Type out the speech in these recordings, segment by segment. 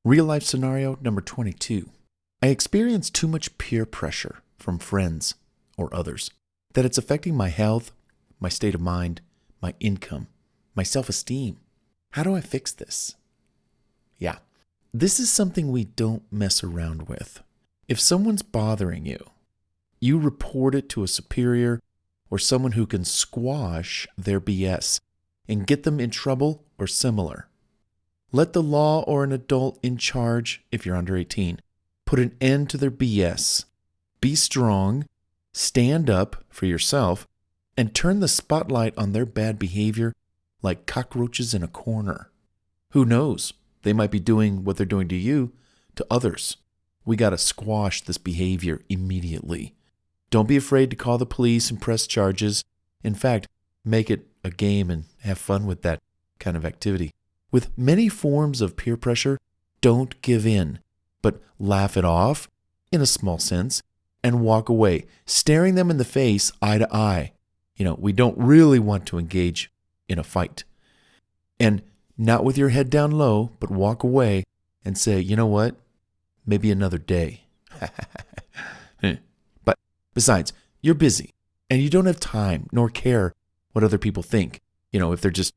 Real life scenario number 22. I experience too much peer pressure from friends or others that it's affecting my health, my state of mind, my income, my self-esteem. How do I fix this? Yeah, this is something we don't mess around with. If someone's bothering you, you report it to a superior or someone who can squash their BS and get them in trouble or similar. Let the law or an adult in charge, if you're under 18, put an end to their BS. Be strong, stand up for yourself, and turn the spotlight on their bad behavior like cockroaches in a corner. Who knows? They might be doing what they're doing to you to others. We got to squash this behavior immediately. Don't be afraid to call the police and press charges. In fact, make it a game and have fun with that kind of activity. With many forms of peer pressure, don't give in, but laugh it off in a small sense and walk away, staring them in the face eye to eye. We don't really want to engage in a fight. And not with your head down low, but walk away and say, you know what? Maybe another day. But besides, you're busy and you don't have time nor care what other people think. If they're just,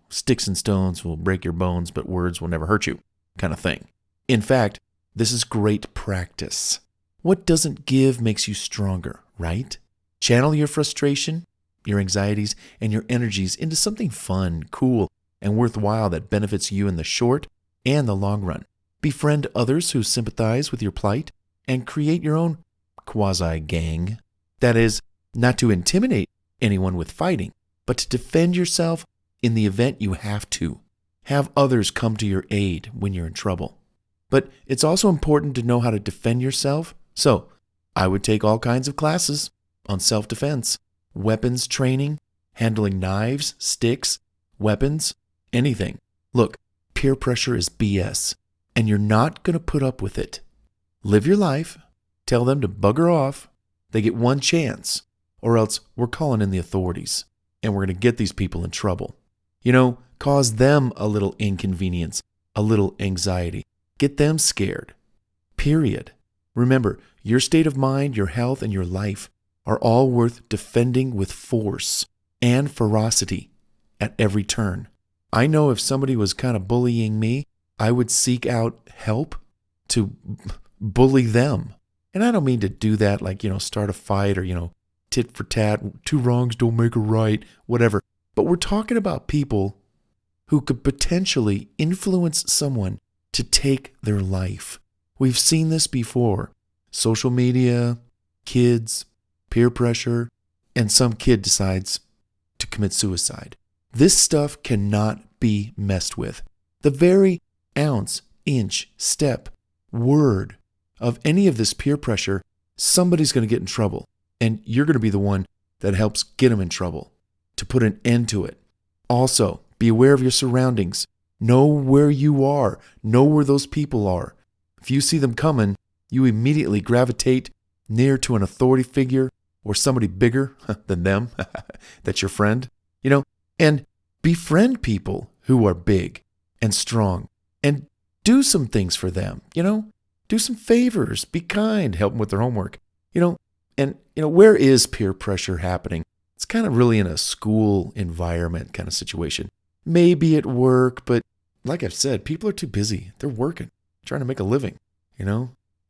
sticks and stones will break your bones, but words will never hurt you kind of thing. In fact, this is great practice. What doesn't give makes you stronger, right? Channel your frustration, your anxieties, and your energies into something fun, cool, and worthwhile that benefits you in the short and the long run. Befriend others who sympathize with your plight and create your own quasi-gang. That is, not to intimidate anyone with fighting, but to defend yourself in the event you have to. Have others come to your aid when you're in trouble. But it's also important to know how to defend yourself. So, I would take all kinds of classes on self-defense, weapons training, handling knives, sticks, weapons, anything. Look, peer pressure is BS, and you're not going to put up with it. Live your life, tell them to bugger off. They get one chance, or else we're calling in the authorities, and we're going to get these people in trouble. Cause them a little inconvenience, a little anxiety. Get them scared. Period. Remember, your state of mind, your health, and your life are all worth defending with force and ferocity at every turn. I know if somebody was kind of bullying me, I would seek out help to bully them. And I don't mean to do that like, start a fight or, tit for tat, two wrongs don't make a right, whatever. But we're talking about people who could potentially influence someone to take their life. We've seen this before. Social media, kids, peer pressure, and some kid decides to commit suicide. This stuff cannot be messed with. The very ounce, inch, step, word of any of this peer pressure, somebody's going to get in trouble. And you're going to be the one that helps get them in trouble to put an end to it. Also, be aware of your surroundings. Know where you are. Know where those people are. If you see them coming, you immediately gravitate near to an authority figure or somebody bigger than them that's your friend, and befriend people who are big and strong and do some things for them, do some favors, be kind, help them with their homework, where is peer pressure happening? It's kind of really in a school environment kind of situation. Maybe at work, but like I've said, people are too busy. They're working, trying to make a living,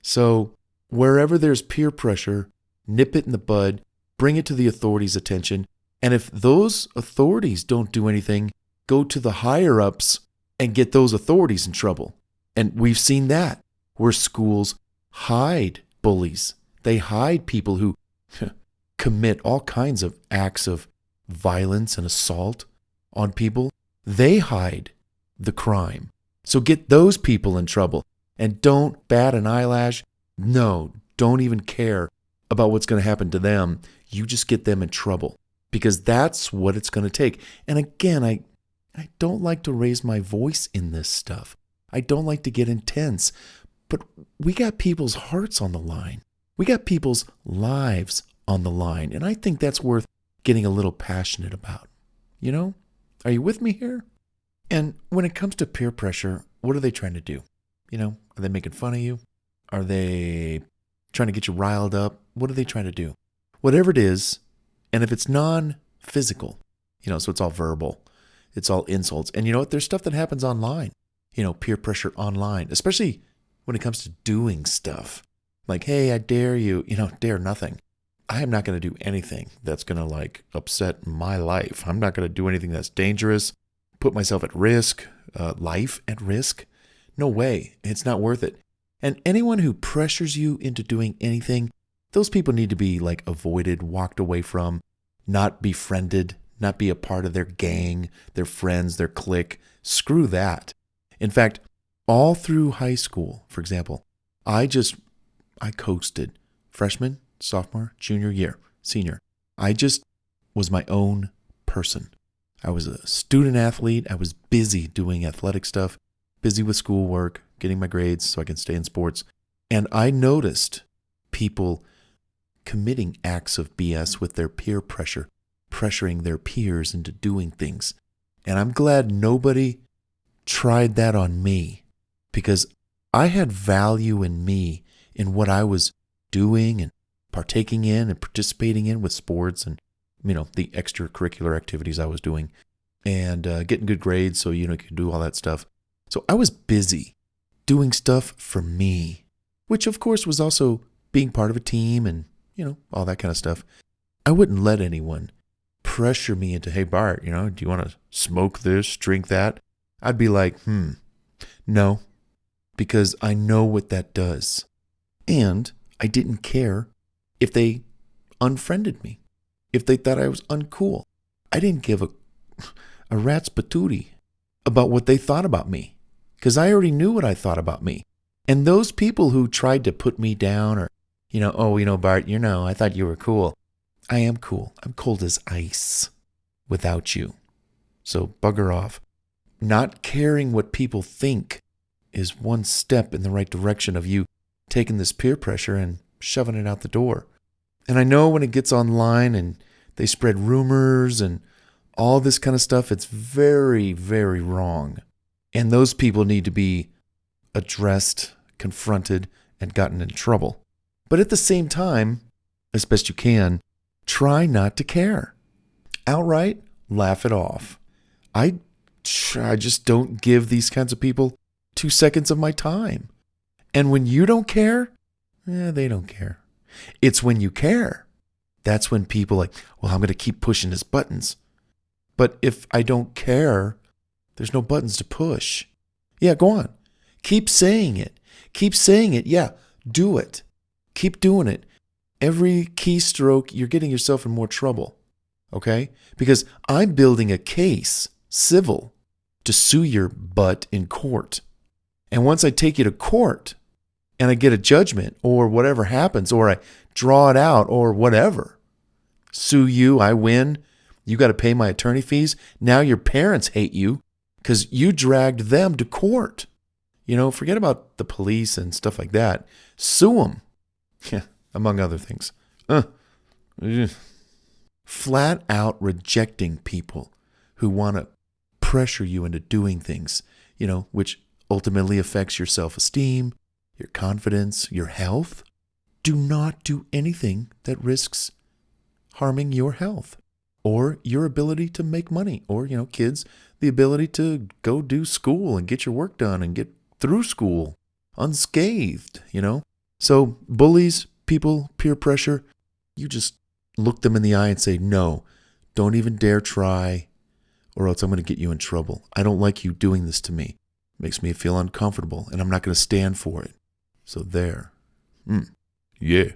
So wherever there's peer pressure, nip it in the bud, bring it to the authorities' attention. And if those authorities don't do anything, go to the higher-ups and get those authorities in trouble. And we've seen that, where schools hide bullies. They hide people who commit all kinds of acts of violence and assault on people. They hide the crime. So get those people in trouble. And don't bat an eyelash. No, don't even care about what's going to happen to them. You just get them in trouble. Because that's what it's going to take. And again, I don't like to raise my voice in this stuff. I don't like to get intense. But we got people's hearts on the line. We got people's lives on the line. And I think that's worth getting a little passionate about. Are you with me here? And when it comes to peer pressure, what are they trying to do? Are they making fun of you? Are they trying to get you riled up? What are they trying to do? Whatever it is, and if it's non-physical, so it's all verbal, it's all insults. And you know what? There's stuff that happens online, peer pressure online, especially when it comes to doing stuff. Like, hey, I dare you, dare nothing. I am not going to do anything that's going to upset my life. I'm not going to do anything that's dangerous, put myself at risk, life at risk. No way. It's not worth it. And anyone who pressures you into doing anything, those people need to be avoided, walked away from, not befriended, not be a part of their gang, their friends, their clique. Screw that. In fact, all through high school, for example, I coasted. Freshman, sophomore, junior year, senior. I just was my own person. I was a student athlete. I was busy doing athletic stuff, busy with schoolwork, getting my grades so I can stay in sports. And I noticed people committing acts of BS with their peer pressure, pressuring their peers into doing things. And I'm glad nobody tried that on me, because I had value in me, in what I was doing and partaking in and participating in with sports and, the extracurricular activities I was doing, and getting good grades so, you could do all that stuff. So I was busy doing stuff for me, which of course was also being part of a team and, all that kind of stuff. I wouldn't let anyone pressure me into, hey, Bart, do you want to smoke this, drink that? I'd be like, no, because I know what that does. And I didn't care if they unfriended me, if they thought I was uncool. I didn't give a rat's patootie about what they thought about me, because I already knew what I thought about me. And those people who tried to put me down or, Bart, I thought you were cool. I am cool. I'm cold as ice without you. So bugger off. Not caring what people think is one step in the right direction of you taking this peer pressure and shoving it out the door. And I know when it gets online and they spread rumors and all this kind of stuff, it's very, very wrong. And those people need to be addressed, confronted, and gotten in trouble. But at the same time, as best you can, try not to care. Outright, laugh it off. I just don't give these kinds of people 2 seconds of my time. And when you don't care, they don't care. It's when you care. That's when people well, I'm going to keep pushing his buttons. But if I don't care, there's no buttons to push. Yeah, go on. Keep saying it. Keep saying it. Yeah, do it. Keep doing it. Every keystroke, you're getting yourself in more trouble. Okay? Because I'm building a case, civil, to sue your butt in court. And once I take you to court and I get a judgment or whatever happens, or I draw it out or whatever, sue you, I win, you got to pay my attorney fees. Now your parents hate you because you dragged them to court. Forget about the police and stuff like that. Sue them. Yeah, among other things. Flat out rejecting people who want to pressure you into doing things, which ultimately affects your self-esteem, your confidence, your health. Do not do anything that risks harming your health or your ability to make money, or, kids, the ability to go do school and get your work done and get through school unscathed, So bullies, people, peer pressure, you just look them in the eye and say, no, don't even dare try, or else I'm going to get you in trouble. I don't like you doing this to me. It makes me feel uncomfortable, and I'm not going to stand for it. So there. Yeah.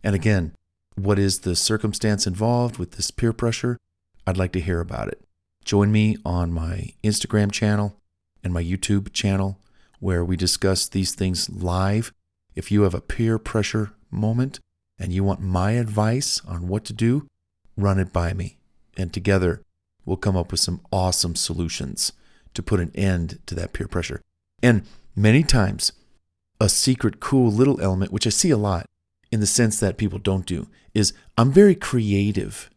And again, what is the circumstance involved with this peer pressure? I'd like to hear about it. Join me on my Instagram channel and my YouTube channel, where we discuss these things live. If you have a peer pressure moment and you want my advice on what to do, run it by me. And together, we'll come up with some awesome solutions to put an end to that peer pressure. And many times, a secret, cool little element, which I see a lot in the sense that people don't do, is I'm very creative.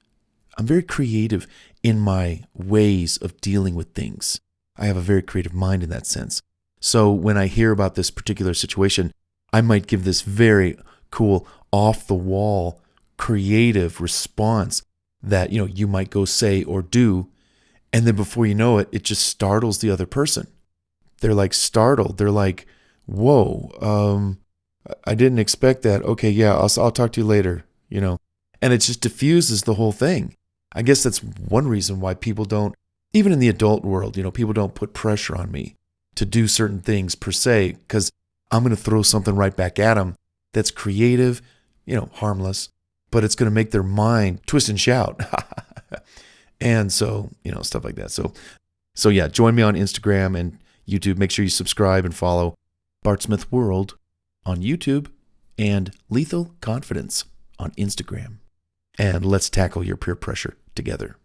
I'm very creative in my ways of dealing with things. I have a very creative mind in that sense. So when I hear about this particular situation, I might give this very cool, off the wall, creative response that, you might go say or do. And then before you know it, it just startles the other person. They're like startled. They're like, whoa, I didn't expect that. Okay, yeah, I'll talk to you later, And it just diffuses the whole thing. I guess that's one reason why people don't, even in the adult world, people don't put pressure on me to do certain things per se, because I'm going to throw something right back at them that's creative, harmless, but it's going to make their mind twist and shout. And so, stuff like that. So yeah, join me on Instagram and YouTube. Make sure you subscribe and follow Bart Smith World on YouTube and Lethal Confidence on Instagram. And let's tackle your peer pressure together.